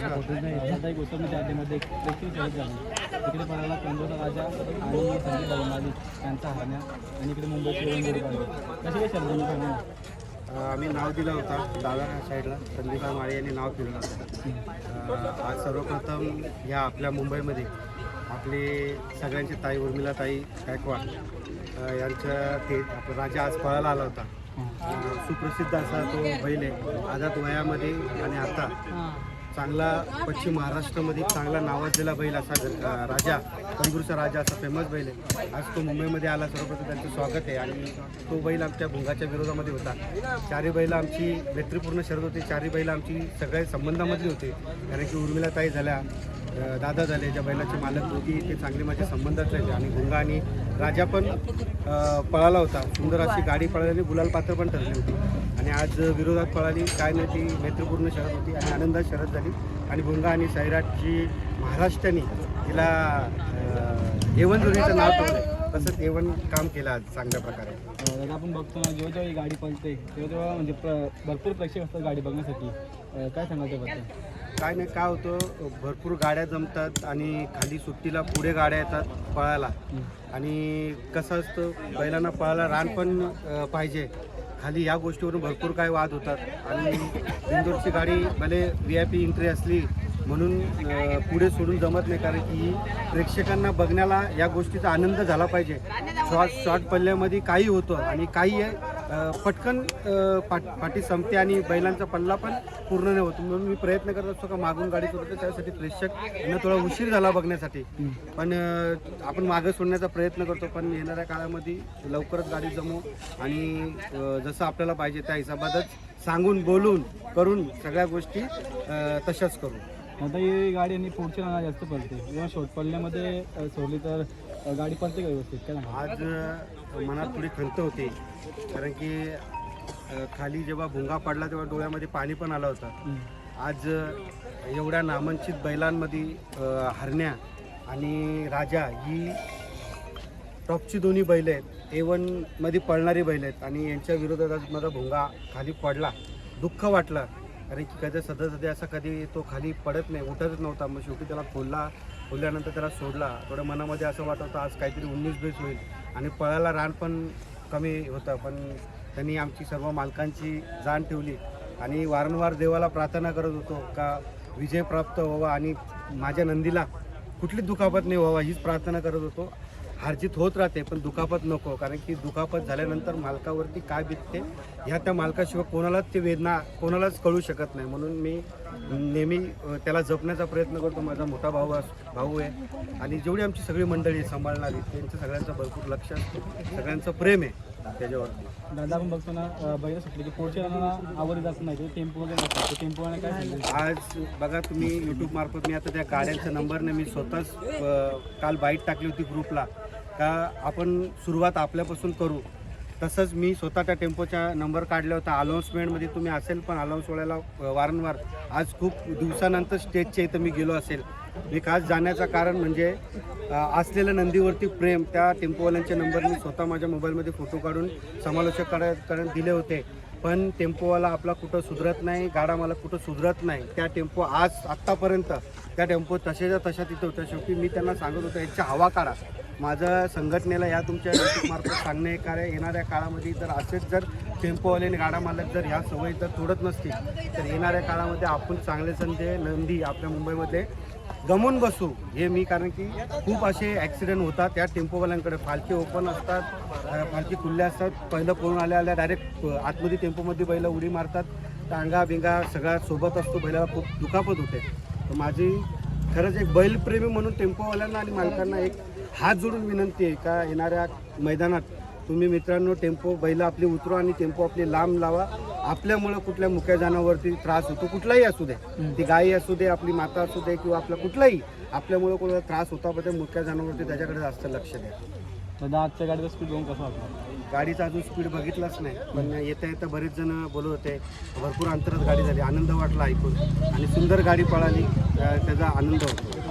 आता एक उत्तम अड्ड्यामध्ये देखील शर्यत झाली. तिकडे पळाला कंदोचा राजा आणि संदीप बलमाली यांचा हरण्या आणि इकडे मुंबईची येऊन कशी काय शर्यत झाली? आम्ही नाव दिलं होतं डाव्या साईडला संदीप माळी यांनी नाव दिलं होतं. आज सर्वप्रथम ह्या आपल्या मुंबईमध्ये आपले सगळ्यांचे ताई उर्मिला ताई गायकवाड यांच्या ते आपला राजा आज पळायला आला होता. सुप्रसिद्ध असा तो बैल आहे. आझाद वयामध्ये आणि आता चांगला पश्चिम महाराष्ट्रामध्ये चांगला नावाजलेला बैल असा राजा कंदूरचा राजा असा फेमस बैल आहे. आज तो मुंबईमध्ये आला. सर्वप्रथम त्यांचं स्वागत आहे. आणि तो बैल आमच्या भुंगाच्या विरोधामध्ये होता. चारही बैल आमची मैत्रीपूर्ण शर्यत होती. चारही बैल आमची सगळ्या संबंधामधली होती. कारण की उर्मिला ताई झाल्या, दादा झाले, ज्या बैलाचे मालक होती ते चांगले माझे संबंधात राहिले. आणि भुंगा आणि राजा पण पळाला होता. सुंदर अशी गाडी पळाली, गुलाल पात्र पण ठरली होती. आणि आज विरोधात पळाली काय नाही, ती मैत्रीपूर्ण शर्यत होती आणि आनंदात शर्यत झाली. आणि भुंगा आणि सैराटची महाराष्ट्राने तिला एवन जोडीचं नाव ठेवलं. तसंच एवन काम केलं आज चांगल्या प्रकारे. दादा आपण बघतो ना, जेव्हा जेव्हा ही गाडी पळते तेव्हा म्हणजे भरपूर प्रेक्षक असतात गाडी बघण्यासाठी. काय सांगाल त्याबद्दल? काय नाही, काय होतं, भरपूर गाड्या जमतात आणि खाली सुट्टीला पुढे गाड्या येतात पळायला. आणि कसं असतं, बैलांना पळायला रान पण पाहिजे. खाली या गोष्टीवरून भरपूर काय वाद होतात. आणि इंदोरची गाडी भले VIP एंट्री असली म्हणून पुढे सोडून जमत नाही. कारण की प्रेक्षकांना बघण्याला या गोष्टीचा आनंद झाला पाहिजे. शॉर्ट पल्ल्यामध्ये काही होतं आणि काही पटकन पाठी संपते आणि बैलांचा पल्ला पण पूर्ण नाही होतो. म्हणून मी प्रयत्न करत असतो का मागून गाडी सोडतो, त्यासाठी प्रेक्षकांना थोडा उशीर झाला बघण्यासाठी. पण आपण मागं सोडण्याचा प्रयत्न करतो. पण येणाऱ्या काळामध्ये लवकरच गाडी जमवू आणि जसं आपल्याला पाहिजे त्या हिशोबातच सांगून बोलून करून सगळ्या गोष्टी तशाच करू. आता ही गाडी आणि पुढची राहणार जास्त पडते जेव्हा शॉर्ट पल्ल्यामध्ये सोडली तर गाडी पडते का व्यवस्थित? काय आज मनात थोडी खंत होती. कारण की खाली जेव्हा भुंगा पडला तेव्हा डोळ्यामध्ये पाणी पण आलं होतं. आज एवढ्या नामांकित बैलांमध्ये हरण्या आणि राजा ही टॉपची दोन्ही बैल आहेत. A1 मध्ये पळणारी बैल आहेत. आणि यांच्या विरोधात आज माझा भुंगा खाली पडला. दुःख वाटलं. कारण की कधी सध्या असा कधी तो खाली पडत नाही, उठतच नव्हता. मग शेवटी त्याला खोलल्यानंतर त्याला सोडला. थोडं मनामध्ये असं वाटत होतं आज काहीतरी 19-20 होईल आणि पळायला रान पण कमी होतं. पण त्यांनी आमची सर्व मालकांची जाण ठेवली आणि वारंवार देवाला प्रार्थना करत होतो का विजय प्राप्त व्हावा आणि माझ्या नंदीला कुठली दुखापत नाही व्हावा हीच प्रार्थना करत होतो. हारजीत होत राहते पण दुखापत नको. कारण की दुखापत झाल्यानंतर मालकावरती काय बितते ह्या त्या मालकाशिवाय कोणालाच ते वेदना कोणालाच कळू शकत नाही. म्हणून मी नेहमी त्याला जपण्याचा प्रयत्न करतो. माझा मोठा भाऊ आहे आणि जेवढी आमची सगळी मंडळी सांभाळणारी त्यांचं सगळ्यांचं भरपूर लक्ष असतं, सगळ्यांचं प्रेम आहे त्याच्यावरती. दादा आपण बघतो ना बैल सुटले की पुढच्या रानाला आवड जात नाही, टेम्पो वगैरे असतो. टेम्पोने काय सांगितलं आज बघा तुम्ही यूट्यूब मार्फत मी आता त्या गाड्यांचा नंबरने मी स्वतःच काल बाईट टाकली होती ग्रुपला का आपण सुरुवात आपल्यापासून करू. तसंच मी स्वतः त्या टेम्पोचा नंबर काढला होता. अनाऊन्समेंटमध्ये तुम्ही असेल पण अनाऊन्स वेळेला वारंवार आज खूप दिवसानंतर स्टेजच्या इथं मी गेलो असेल. मी खास जाण्याचं कारण म्हणजे असलेल्या नंदीवरती प्रेम. त्या टेम्पोवाल्यांचे नंबर मी स्वतः माझ्या मोबाईलमध्ये फोटो काढून समालोचकांकडे दिले होते. पण टेम्पोवाला आपला कुठं सुधरत नाही, गाडा मला कुठं सुधरत नाही. त्या टेम्पो आज आत्तापर्यंत त्या टेम्पो तशाच्या तशा तिथं होत्या. शेवटी मी त्यांना सांगत होतो याच्या हवा काढा. माझं संघटनेला या तुमच्या मार्फत सांगणे कार्य येणाऱ्या काळामध्ये जर असेच जर टेम्पोवाले आणि गाडा मालक जर ह्या सवयी जर तोडत नसतील तर येणाऱ्या काळामध्ये आपण चांगले संधी नंदी आपल्या मुंबईमध्ये गमून बसू हे मी. कारण की खूप असे ॲक्सिडेंट होतात त्या टेम्पोवाल्यांकडे. फालके ओपन असतात, फालके खुल्ले असतात. पहिलं पळून आल्या डायरेक्ट आतमध्ये टेम्पोमध्ये बैल उडी मारतात. टांगा बिंगा सगळा सोबत असतो. बैलाला खूप दुखापत होते. तर माझी खरंच एक बैलप्रेमी म्हणून टेम्पोवाल्यांना आणि मालकांना एक हात जोडून विनंती आहे का येणाऱ्या मैदानात तुम्ही मित्रांनो टेम्पो बैल आपली उतरू आणि टेम्पो आपली लांब लावा. आपल्यामुळं कुठल्या मुक्या जनावरती त्रास होतो, कुठलाही असू दे, ती गाई असू दे, आपली माता असू दे किंवा आपला कुठलाही आपल्यामुळं कोणाला त्रास होता पण त्या मुक्या जनावरती त्याच्याकडे जास्त लक्ष द्या. दादा आजच्या गाडीचा स्पीड बघून कसं वाटलं? गाडीचा अजून स्पीड बघितलाच नाही पण येता येता बरेच जण बोलत होते. भरपूर अंतरात गाडी झाली, आनंद वाटला ऐकून आणि सुंदर गाडी पळाली, त्याचा आनंद होतो.